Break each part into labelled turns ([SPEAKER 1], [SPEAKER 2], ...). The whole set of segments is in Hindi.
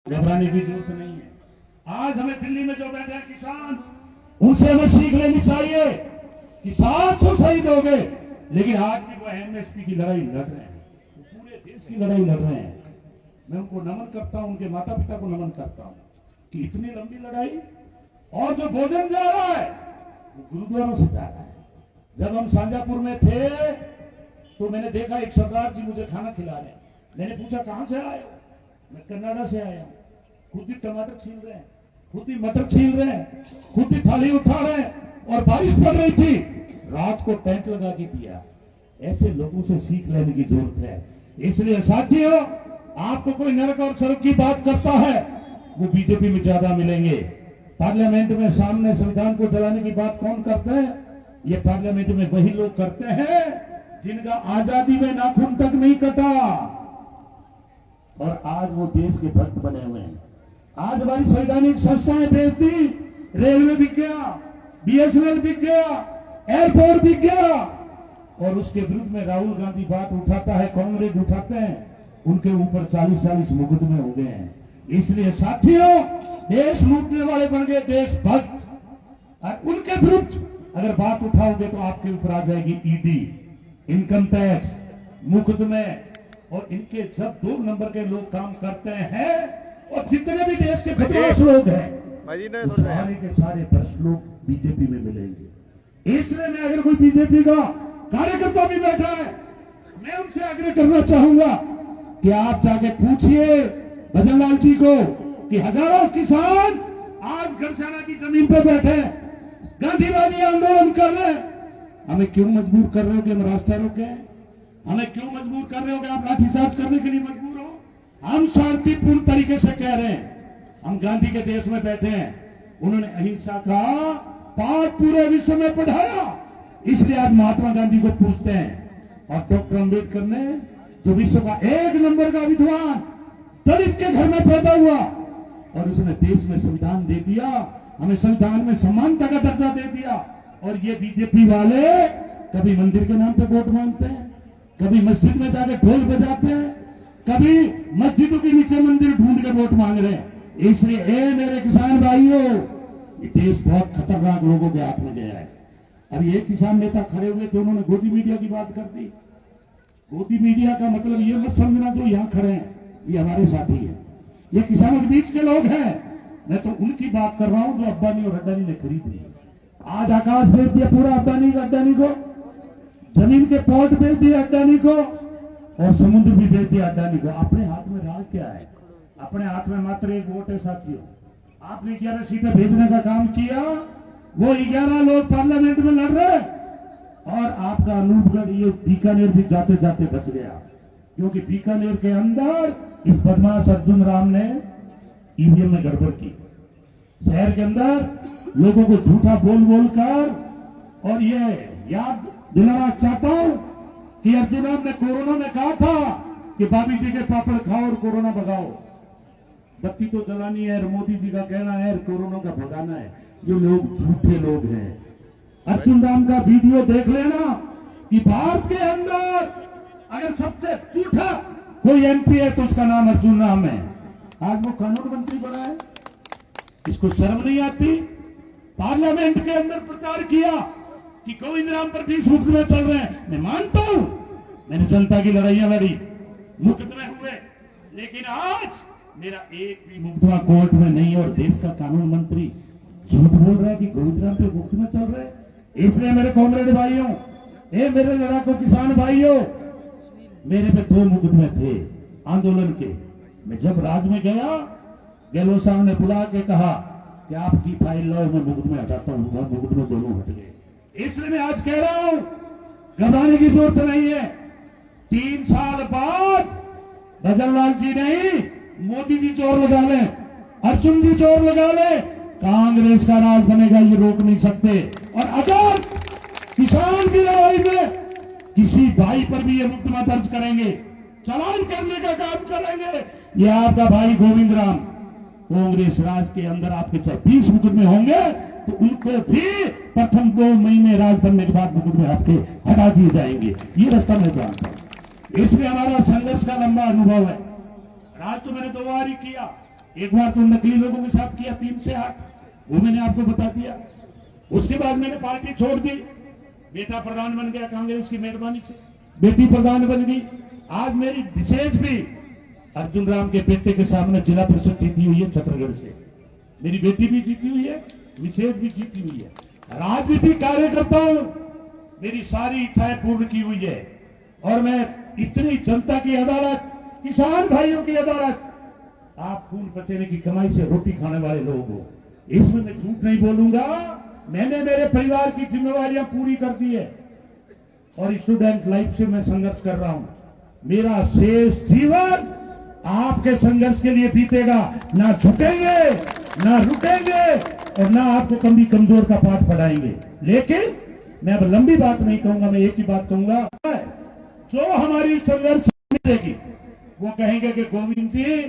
[SPEAKER 1] घबराने की जरूरत नहीं है। आज हमें दिल्ली में जो बैठे हैं किसान, उनसे हमें सीख लेनी चाहिए कि 700 शहीद हो गए, लेकिन आज भी वो एमएसपी की लड़ाई लड़ रहे हैं, वो पूरे देश की लड़ाई लड़ रहे हैं। मैं उनको नमन करता हूं, उनके माता पिता को नमन करता हूं कि इतनी लंबी लड़ाई, और जो भोजन जा रहा है वो गुरुद्वारों से जा रहा है। जब हम शाहजहांपुर में थे तो मैंने देखा एक सरदार जी मुझे खाना खिला रहे हैं। मैंने पूछा कहां से आए हो? मैं कनाडा से आया हूं। खुद ही टमाटर छील रहे हैं, खुद ही मटर छील रहे हैं, खुद ही थाली उठा रहे हैं, और बारिश पड़ रही थी, रात को टेंट लगा के दिया। ऐसे लोगों से सीख लेने की जरूरत है। इसलिए साथियों, आपको कोई नरक और स्वर्ग की बात करता है, वो बीजेपी में ज्यादा मिलेंगे। पार्लियामेंट में सामने संविधान को चलाने की बात कौन करता है? ये पार्लियामेंट में वही लोग करते हैं जिनका आजादी में नाखून तक नहीं कटा, और आज वो देश के भक्त बने हुए हैं। आज हमारी संवैधानिक संस्थाएं बेच दी, रेलवे बिक गया, बीएसएनएल बिक गया, एयरपोर्ट बिक गया, और उसके विरुद्ध में राहुल गांधी बात उठाता है, कांग्रेस उठाते हैं, उनके ऊपर 40-40 मुकदमे हो गए हैं। इसलिए साथियों, देश लूटने वाले बन गए देशभक्त, और उनके विरुद्ध अगर बात उठाओगे तो आपके ऊपर आ जाएगी ईडी, इनकम टैक्स, मुकदमे। और इनके जब 2 नंबर के लोग काम करते हैं, और जितने भी देश के बदमाश लोग हैं, सारे के सारे भ्रष्ट लोग बीजेपी में मिलेंगे। इसलिए मैं, अगर कोई बीजेपी का कार्यकर्ता भी बैठा है, मैं उनसे आग्रह करना चाहूंगा कि आप जाके पूछिए भजनलाल जी को कि हजारों किसान आज गरसाना की जमीन पर बैठे गांधीवादी आंदोलन कर रहे हैं। हमें क्यों मजबूर कर रहे हो कि हम रास्ता रोकें? हमें क्यों मजबूर कर रहे हो कि आप लाठीचार्ज करने के लिए मजबूर हो? हम शांतिपूर्ण तरीके से कह रहे हैं, हम गांधी के देश में बैठे हैं, उन्होंने अहिंसा का पाठ पूरे विश्व में पढ़ाया, इसलिए आज महात्मा गांधी को पूछते हैं। और डॉक्टर अंबेडकर ने, जो विश्व का 1 नंबर का विद्वान, दलित के घर में पैदा हुआ, और उसने देश में संविधान दे दिया, हमें संविधान में समानता का दर्जा दे दिया। और ये बीजेपी वाले कभी मंदिर के नाम पे वोट मांगते हैं, कभी मस्जिद में जाकर ढोल बजाते हैं, कभी मस्जिदों के नीचे मंदिर ढूंढ कर वोट मांग रहे हैं। इसलिए मेरे किसान भाइयों, ये देश बहुत खतरनाक लोगों के हाथ में गया है। अभी एक किसान नेता खड़े हुए थे, उन्होंने गोदी मीडिया की बात कर दी। गोदी मीडिया का मतलब ये मत समझना जो यहां खड़े हैं ये हमारे साथी हैं, ये किसानों के बीच के लोग हैं। मैं तो उनकी बात कर रहा हूं जो अब्बानी और अड्डानी ने खरीद ली। आज आकाश बेच दिया पूरा अड्डानी को, जमीन के पॉट बेच दिए अड्डानी को, और समुद्र भी बेच दिया अड्डानी को। अपने हाथ में राज क्या है? अपने हाथ में मात्र एक वोट है साथियों। आपने 11 सीटें भेजने का काम किया, वो 11 लोग पार्लियामेंट में लड़ रहे, और आपका अनूपगढ़, ये बीकानेर भी जाते जाते बच गया, क्योंकि बीकानेर के अंदर इस बदमाश अर्जुन राम ने ईवीएम में गड़बड़ की। शहर के अंदर लोगों को झूठा बोल कर, और ये याद दिलाना चाहता हूं कि अर्जुन राम ने कोरोना में कहा था कि भाभी जी के पापड़ खाओ और कोरोना भगाओ। बत्ती तो जलानी है, मोदी जी का कहना है कोरोना का भगाना है। ये लोग झूठे लोग हैं। अर्जुन राम का वीडियो देख लेना कि भारत के अंदर अगर सबसे झूठा कोई एमपी है तो उसका नाम अर्जुन राम है। आज वो कानून मंत्री बना है, इसको शर्म नहीं आती? पार्लियामेंट के अंदर प्रचार किया कि गोविंद राम पर 20 मुकदमे चल रहे हैं। मैं मानता हूं, मैंने जनता की लड़ाइयां लड़ी, मुकदमे हुए, लेकिन आज मेरा एक भी मुकदमा कोर्ट में नहीं, और देश का कानून मंत्री झूठ बोल रहा है कि गोविंद राम पे मुकदमे चल रहे हैं। इसलिए मेरे कॉमरेड भाइयों, मेरे लड़ाकू किसान भाइयों, मेरे पे 2 मुकदमे थे आंदोलन के। मैं जब राज में गया, गहलोत साहब ने बुला के कहा कि आपकी फाइल लाओ, मैं मुकदमे हटाता हूं। मुकदमे दोनों हट गए। इसलिए मैं आज कह रहा हूं, घबराने की जरूरत नहीं है। 3 साल बाद भजनलाल जी नहीं, मोदी जी जोर लगा ले, अर्जुन जी जोर लगा ले, कांग्रेस का राज बनेगा, ये रोक नहीं सकते। और अगर किसान की लड़ाई में किसी भाई पर भी ये मुकदमा दर्ज करेंगे, चालान करने का काम करेंगे, ये आपका भाई गोविंद राम, कांग्रेस राज के अंदर आपके चाहे 20 मुकदमे होंगे तो उनको भी प्रथम 2 महीने राज बनने के बाद मुकदमे आपके हटा दिए जाएंगे। ये रास्ता मैं जानता हूं। इसलिए हमारा संघर्ष का लंबा अनुभव है। आज तो मैंने 2 बार ही किया, एक बार तो नकली लोगों के साथ किया 3 से 8, वो मैंने आपको बता दिया। उसके बाद मैंने पार्टी छोड़ दी, बेटा प्रधान बन गया कांग्रेस की मेहरबानी से, बेटी प्रधान बन गई। आज मेरी विशेष भी अर्जुन राम के बेटे के सामने जिला परिषद जीती हुई है छत्तीसगढ़ से, मेरी बेटी भी जीती हुई है, विशेष भी जीती हुई है। राजनीतिक कार्य करता हूं, मेरी सारी इच्छाएं पूर्ण की हुई है। और मैं इतनी जनता की अदालत, किसान भाइयों की अदालत, आप खून पसीने की कमाई से रोटी खाने वाले लोग हो, इसमें मैं झूठ नहीं बोलूंगा। मैंने मेरे परिवार की जिम्मेवारियां पूरी कर दी है और स्टूडेंट लाइफ से मैं संघर्ष कर रहा हूं। मेरा शेष जीवन आपके संघर्ष के लिए बीतेगा। ना झुकेंगे, ना रुकेंगे और ना आपको कभी कमजोर का पाठ पढ़ाएंगे। लेकिन मैं अब लंबी बात नहीं कहूंगा, मैं एक ही बात कहूंगा, जो हमारी संघर्ष मिलेगी वो कहेंगे कि गोविंद जी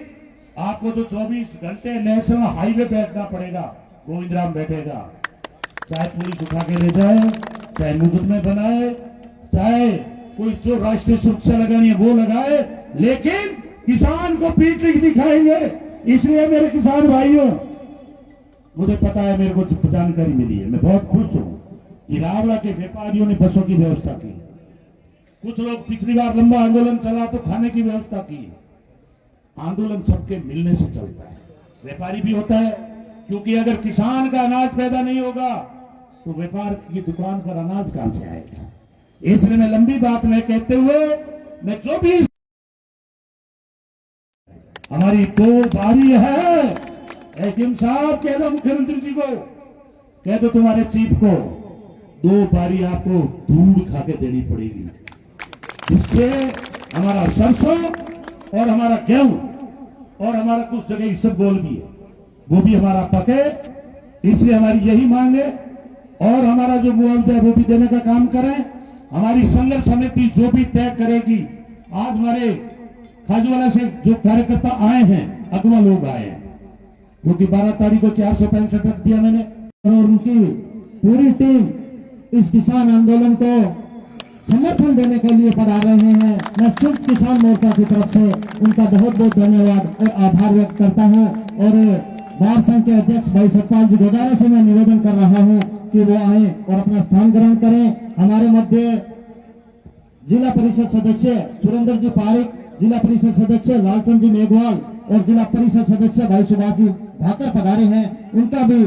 [SPEAKER 1] आपको तो 24 घंटे नेशनल हाईवे बैठना पड़ेगा, गोविंद राम बैठेगा। चाहे पुलिस उठा के ले जाए, चाहे मुकदमे बनाए, चाहे कोई जो राष्ट्रीय सुरक्षा लगानी है वो लगाए, लेकिन किसान को पीठ लिख दिखाएंगे। इसलिए मेरे किसान भाइयों, मुझे पता है, मेरे को जानकारी मिली है, मैं बहुत खुश हूं कि रावड़ा के व्यापारियों ने बसों की व्यवस्था की। कुछ लोग पिछली बार लंबा आंदोलन चला तो खाने की व्यवस्था की। आंदोलन सबके मिलने से चलता है, व्यापारी भी होता है, क्योंकि अगर किसान का अनाज पैदा नहीं होगा तो व्यापार की दुकान पर अनाज कहां से आएगा। इसलिए मैं लंबी बात में कहते हुए, मैं जो भी हमारी 2 बारी है, एचएम साहब कह दो मुख्यमंत्री जी को, कह दो तुम्हारे चीफ को 2 बारी आपको धूड़ खा के देनी पड़ेगी, जिससे हमारा सरसों और हमारा गेहूं और हमारा कुछ जगह इसबगोल भी है, वो भी हमारा पके। इसलिए हमारी यही मांग है और हमारा जो मुआवजा है वो भी देने का काम करें। हमारी संघर्ष समिति जो भी तय करेगी, आज हमारे खाजूवाला से जो कार्यकर्ता आए हैं, अगवा लोग आए हैं, क्योंकि 12 तारीख को 465 रख दिया मैंने, और उनकी पूरी टीम इस किसान आंदोलन को समर्थन देने के लिए पधार रहे हैं। मैं संयुक्त किसान मोर्चा की तरफ से उनका बहुत बहुत धन्यवाद और आभार व्यक्त करता हूं। और बार संघ के अध्यक्ष भाई सतपाल जी गोदारा से मैं निवेदन कर रहा हूं कि वो आए और अपना स्थान ग्रहण करें। हमारे मध्य जिला परिषद सदस्य सुरेंद्र जी पारिक, जिला परिषद सदस्य लालचंद जी मेघवाल और जिला परिषद सदस्य भाई सुभाष जी भाकर पधारे हैं। उनका भी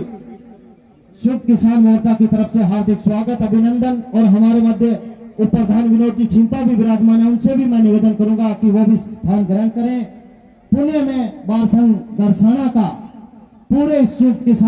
[SPEAKER 1] संयुक्त किसान मोर्चा की तरफ से हार्दिक स्वागत, अभिनंदन। और हमारे मध्य उप प्रधान विनोद जी छिंपा भी विराजमान है, उनसे भी मैं निवेदन करूंगा कि वो भी स्थान ग्रहण करें। पुणे में बार संघ गरसाना का पूरे संयुक्त किसान